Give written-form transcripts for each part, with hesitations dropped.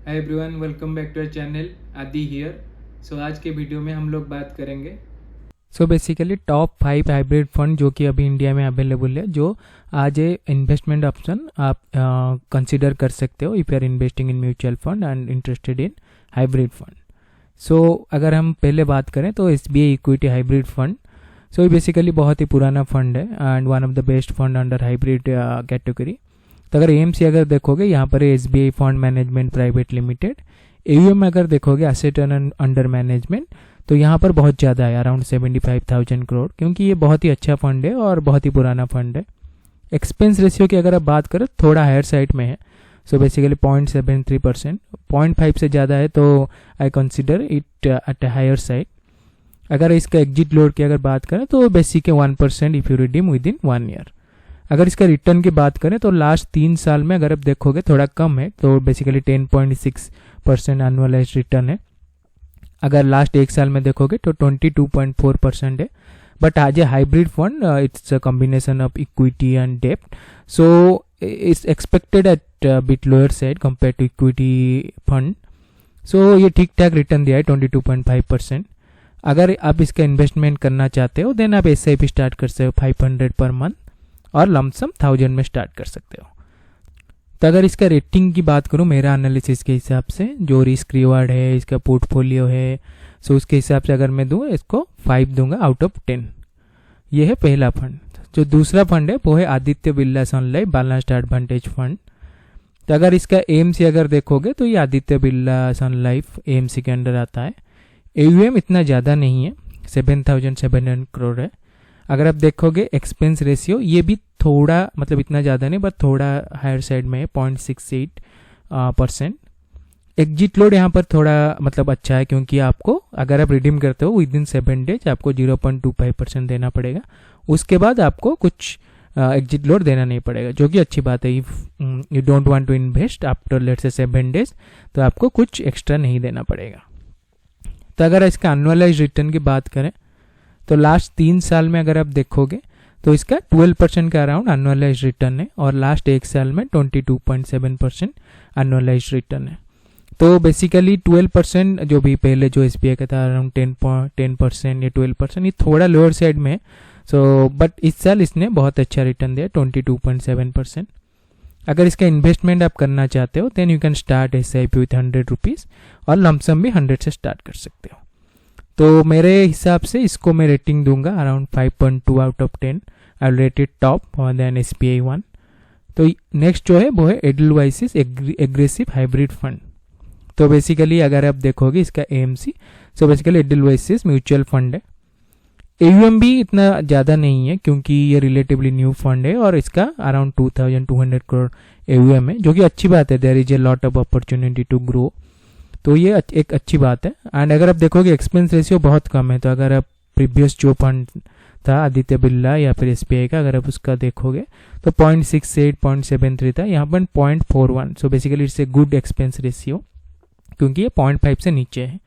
Hi everyone, welcome back to our channel Aadi here. So आज के video में हम लोग बात करेंगे बेसिकली टॉप 5 हाइब्रिड फंड जो कि अभी इंडिया में अवेलेबल है, जो आज ए इन्वेस्टमेंट ऑप्शन आप कंसिडर कर सकते हो if you are investing in mutual fund and interested in hybrid fund. अगर हम पहले बात करें तो SBI इक्विटी हाइब्रिड फंड, ये बेसिकली बहुत ही पुराना फंड है and one of the best fund under hybrid category. तो अगर AMC अगर देखोगे, यहाँ पर SBI fund management private limited. AUM अगर देखोगे, एसेट अंडर मैनेजमेंट, तो यहाँ पर बहुत ज़्यादा है, अराउंड 75,000 करोड़, क्योंकि ये बहुत ही अच्छा फंड है और बहुत ही पुराना फंड है। एक्सपेंस रेशियो की अगर आप बात करें, थोड़ा हायर साइड में है, बेसिकली 0.73%, 0.5 से ज़्यादा है तो I consider it at higher side. अगर इसका एग्जिट लोड की अगर बात करें तो basic 1% if you redeem within 1 year. अगर इसका रिटर्न की बात करें तो लास्ट 3 साल में अगर आप देखोगे थोड़ा कम है, तो बेसिकली 10.6% एनुअलाइज रिटर्न है। अगर लास्ट 1 साल में देखोगे तो 22.4% है। बट आज a hybrid fund, it's a combination of equity and डेप्ट, so it's expected at bit lower side compare to equity fund. ये ठीक ठाक रिटर्न दिया है 22.5%। अगर आप इसका इन्वेस्टमेंट करना चाहते हो देन आप SIP स्टार्ट कर सकते हो 500 पर मंथ और लमसम 1000 में स्टार्ट कर सकते हो। तो अगर इसका रेटिंग की बात करूं मेरा एनालिसिस के हिसाब से, जो रिस्क रिवार्ड है, इसका पोर्टफोलियो है, उसके हिसाब से अगर मैं दूं इसको 5 दूंगा आउट ऑफ 10। ये है पहला फंड। जो दूसरा फंड है वो है आदित्य बिरला सन लाइफ बैलेंस्ड एडवांटेज फंड। तो अगर इसका AMC अगर देखोगे तो ये आदित्य बिरला सन लाइफ AMC के अंडर आता है। AUM इतना ज़्यादा नहीं है, 7,700 करोड़ है। अगर आप देखोगे एक्सपेंस रेशियो, ये भी थोड़ा मतलब इतना ज़्यादा नहीं बट थोड़ा हायर साइड में है, 0.68%। एग्जिट लोड यहाँ पर थोड़ा मतलब अच्छा है, क्योंकि आपको अगर आप रिडीम करते हो विद इन 7 डेज आपको 0.25% देना पड़ेगा। उसके बाद आपको कुछ एग्जिट लोड देना नहीं पड़ेगा, जो कि अच्छी बात है। If you don't want to invest after let's say 7 days, तो आपको कुछ एक्स्ट्रा नहीं देना पड़ेगा। तो अगर इसका एनुअलाइज रिटर्न की बात करें तो लास्ट 3 साल में अगर आप देखोगे तो इसका 12% का अराउंड एनुअलाइज रिटर्न है, और लास्ट 1 साल में 22.7% एनुअलाइज रिटर्न है। तो बेसिकली 12% जो भी पहले जो SBI का था अराउंड 10% या 12%, ये थोड़ा लोअर साइड में है। बट इस साल इसने बहुत अच्छा रिटर्न दिया, 22.7%। अगर इसका इन्वेस्टमेंट आप करना चाहते हो then you can start SIP with 100 rupees, और लमसम भी 100 से स्टार्ट कर सकते हो। तो मेरे हिसाब से इसको मैं रेटिंग दूंगा around 5.2 out of 10। I rate it top और देन SBI 1। तो नेक्स्ट जो है वो है एडलवाइसिस एग्रेसिव हाइब्रिड फंड। तो बेसिकली अगर आप देखोगे इसका AMC, बेसिकली एडलवाइसिस म्यूचुअल फंड है। AUM भी इतना ज़्यादा नहीं है, क्योंकि ये रिलेटिवली न्यू फंड है और इसका अराउंड 2200 करोड़ AUM है, जो कि अच्छी बात है। There is a lot of opportunity to grow, तो ये एक अच्छी बात है। एंड अगर आप देखोगे एक्सपेंस रेशियो बहुत कम है। तो अगर आप प्रीवियस जो फंड था आदित्य बिरला या फिर SBI का, अगर आप उसका देखोगे तो 0.68 0.73 था, यहाँ पर 0.41। Basically it's a good expense ratio, क्योंकि ये 0.5 से नीचे है।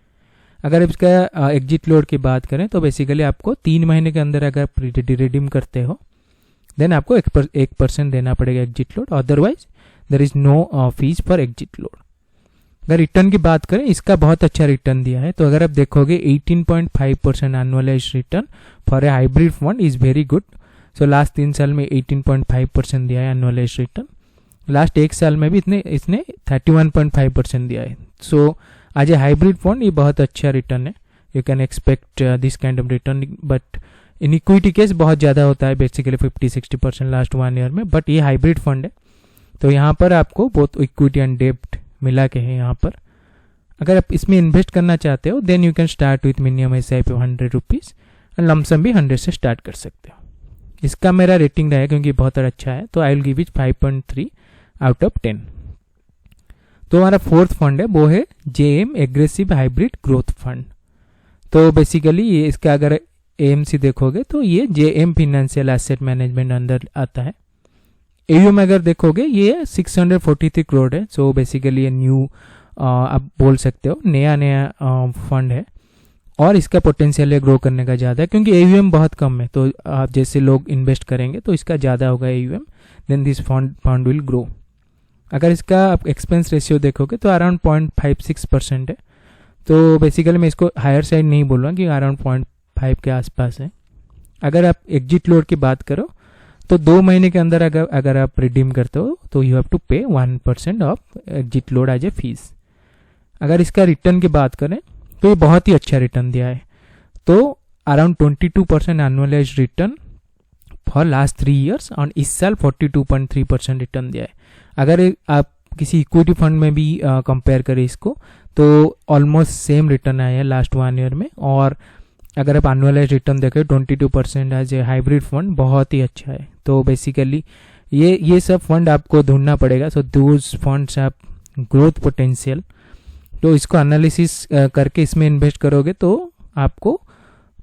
अगर इसका एग्जिट लोड की बात करें तो बेसिकली आपको 3 महीने के अंदर अगर रिडीम करते हो देन आपको 1% देना पड़ेगा exit load, otherwise there is no fees for exit load. अगर रिटर्न की बात करें, इसका बहुत अच्छा रिटर्न दिया है। तो अगर आप देखोगे 18.5% annualise return for a hybrid fund is very good. Last 3 साल में 18.5% दिया है एनुअलाइज रिटर्न। लास्ट 1 साल में भी इसने 31.5% दिया है। आज ए हाइब्रिड फंड ये बहुत अच्छा रिटर्न है। You can expect this kind of return, but in equity case बहुत ज़्यादा होता है, बेसिकली 50-60% लास्ट 1 ईयर में। बट ये हाइब्रिड फंड है, तो यहाँ पर आपको बहुत इक्विटी एंड डेब्ट मिला के है। यहाँ पर अगर आप इसमें इन्वेस्ट करना चाहते हो then you can start with minimum SIP 100 rupees, और लमसम भी 100 से स्टार्ट कर सकते हो। इसका मेरा रेटिंग रहेगा क्योंकि बहुत अच्छा है, तो I will give it 5.3 out of 10। तो हमारा फोर्थ फंड है वो है JM aggressive hybrid growth fund. तो बेसिकली ये इसका अगर AMC देखोगे तो ये JM फिनेंशियल एसेट मैनेजमेंट अंदर आता है। AUM अगर देखोगे ये 643 करोड़ है। बेसिकली ये न्यू आप बोल सकते हो नया फंड है, और इसका पोटेंशियल है ग्रो करने का ज़्यादा है, क्योंकि AUM बहुत कम है। तो आप जैसे लोग इन्वेस्ट करेंगे तो इसका ज़्यादा होगा AUM, then this fund will grow. अगर इसका आप एक्सपेंस रेशियो देखोगे तो अराउंड 0.56% है। तो बेसिकली मैं इसको हायर साइड नहीं बोल रहा कि अराउंड 0.5 के आसपास है। अगर आप एग्जिट लोड की बात करो तो 2 महीने के अंदर अगर आप रिडीम करते हो तो you have to pay 1% of exit load as a fee. अगर इसका रिटर्न की बात करें तो ये बहुत ही अच्छा रिटर्न दिया है। तो around 22% annualise return for last 3 years और इस साल 42.3% रिटर्न दिया है। अगर आप किसी इक्विटी फंड में भी कंपेयर करें इसको तो ऑलमोस्ट सेम रिटर्न आया है लास्ट 1 ईयर में। और अगर आप एनुअलाइज रिटर्न देखें 22% एज ए हाइब्रिड फंड बहुत ही अच्छा है। तो बेसिकली ये सब फंड आपको ढूंढना पड़ेगा। सो दोज फंड्स आप ग्रोथ पोटेंशियल, तो इसको एनालिसिस करके इसमें इन्वेस्ट करोगे तो आपको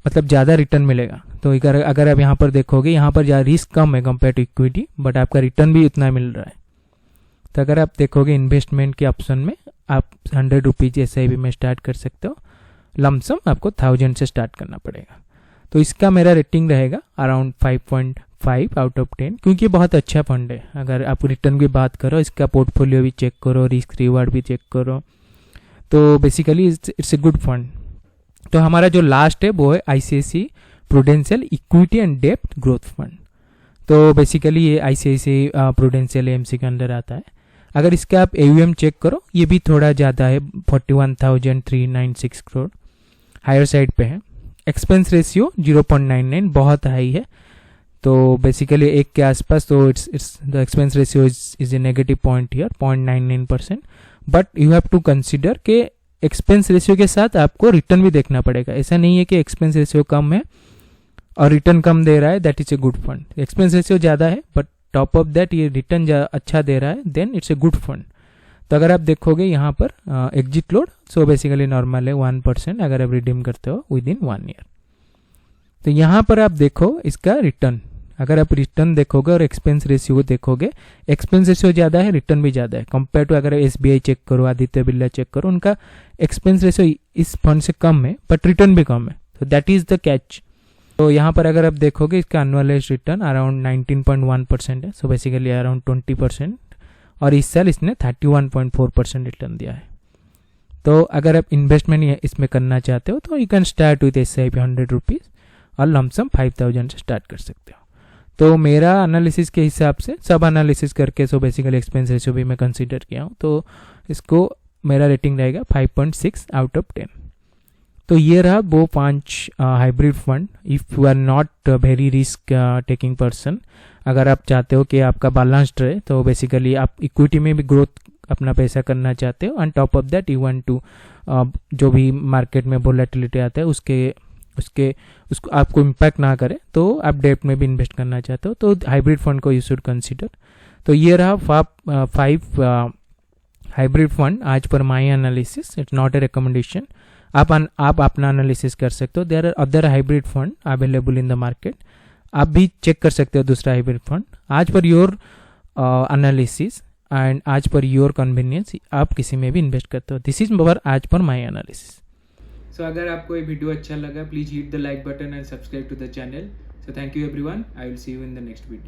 मतलब ज़्यादा रिटर्न मिलेगा। तो अगर आप यहाँ पर देखोगे यहाँ पर ज़्यादा रिस्क कम है कंपेयर टू इक्विटी, बट आपका रिटर्न भी उतना मिल रहा है। तो अगर आप देखोगे इन्वेस्टमेंट के ऑप्शन में आप 100 रुपीज SIP में स्टार्ट कर सकते हो। लमसम आपको 1000 से स्टार्ट करना पड़ेगा। तो इसका मेरा रेटिंग रहेगा अराउंड 5.5 आउट ऑफ 10, क्योंकि बहुत अच्छा फंड है। अगर आप रिटर्न की बात करो, इसका पोर्टफोलियो भी चेक करो, रिस्क रिवार्ड भी चेक करो, तो basically it's a good fund. तो हमारा जो लास्ट है वो है ICICI प्रूडेंशियल इक्विटी एंड डेब्ट ग्रोथ फंड। तो बेसिकली ये ICICI प्रूडेंशियल AMC के अंदर आता है। अगर इसका आप AUM चेक करो, ये भी थोड़ा ज़्यादा है, 41,396 करोड़, हायर साइड पे है। एक्सपेंस रेशियो 0.99 बहुत हाई है। तो बेसिकली 1 के आसपास, तो it's the expense ratio is a negative point here 0.99%। But you have to consider के एक्सपेंस रेशियो के साथ आपको रिटर्न भी देखना पड़ेगा। ऐसा नहीं है कि एक्सपेंस रेशियो कम है और रिटर्न कम दे रहा है, that is a good fund. Expense ratio ज़्यादा है बट टॉप ऑफ दैट ये रिटर्न अच्छा दे रहा है, then it's a good fund. तो अगर आप देखोगे यहाँ पर exit load, so basically normal है 1% अगर आप रिडीम करते हो विद इन 1 ईयर। तो यहाँ पर आप देखो इसका रिटर्न, अगर आप रिटर्न देखोगे और एक्सपेंस रेशियो को देखोगे, एक्सपेंस रेशियो ज़्यादा है, रिटर्न भी ज़्यादा है कंपेयर टू अगर SBI चेक करो, आदित्य बिरला चेक करो, उनका एक्सपेंस रेशियो इस फंड से कम है बट रिटर्न भी कम है। तो दैट इज द कैच। तो यहाँ पर अगर आप देखोगे इसका एनुअलाइज रिटर्न अराउंड 19.1% है, सो बेसिकली अराउंड 20%, और इस साल इसने 31.4% रिटर्न दिया है। तो अगर आप इन्वेस्टमेंट इसमें करना चाहते हो तो you can start with SIP 100 rupees और लमसम 5000 से स्टार्ट कर सकते हो। तो मेरा एनालिसिस के हिसाब से सब एनालिसिस करके, सो बेसिकली एक्सपेंस रेशियो भी मैं कंसीडर किया हूँ, तो इसको मेरा रेटिंग रहेगा 5.6 आउट ऑफ 10। तो ये रहा वो 5 hybrid fund. If you are not very risk taking person, अगर आप चाहते हो कि आपका बैलेंस्ड रहे, तो बेसिकली आप इक्विटी में भी ग्रोथ अपना पैसा करना चाहते हो, on top of that you want to जो भी मार्केट में वोलेटिलिटी आता है उसको आपको इम्पैक्ट ना करे, तो आप डेब्ट में भी इन्वेस्ट करना चाहते हो, तो हाइब्रिड फंड को यू शुड कंसीडर। तो ये रहा 5 हाइब्रिड फंड आज पर my analysis, it's not a recommendation. आप अपना एनालिसिस कर सकते हो। There are other hybrid fund available in the market, आप भी चेक कर सकते हो दूसरा हाइब्रिड फंड। आज पर योर एनालिसिस एंड आज पर योर कन्वीनियंस आप किसी में भी इन्वेस्ट करते हो। दिस इज आज पर माई एनालिसिस। सो अगर आपको ये वीडियो अच्छा लगा, please hit the like button and subscribe to the channel. So thank you everyone, I will see you in the next video.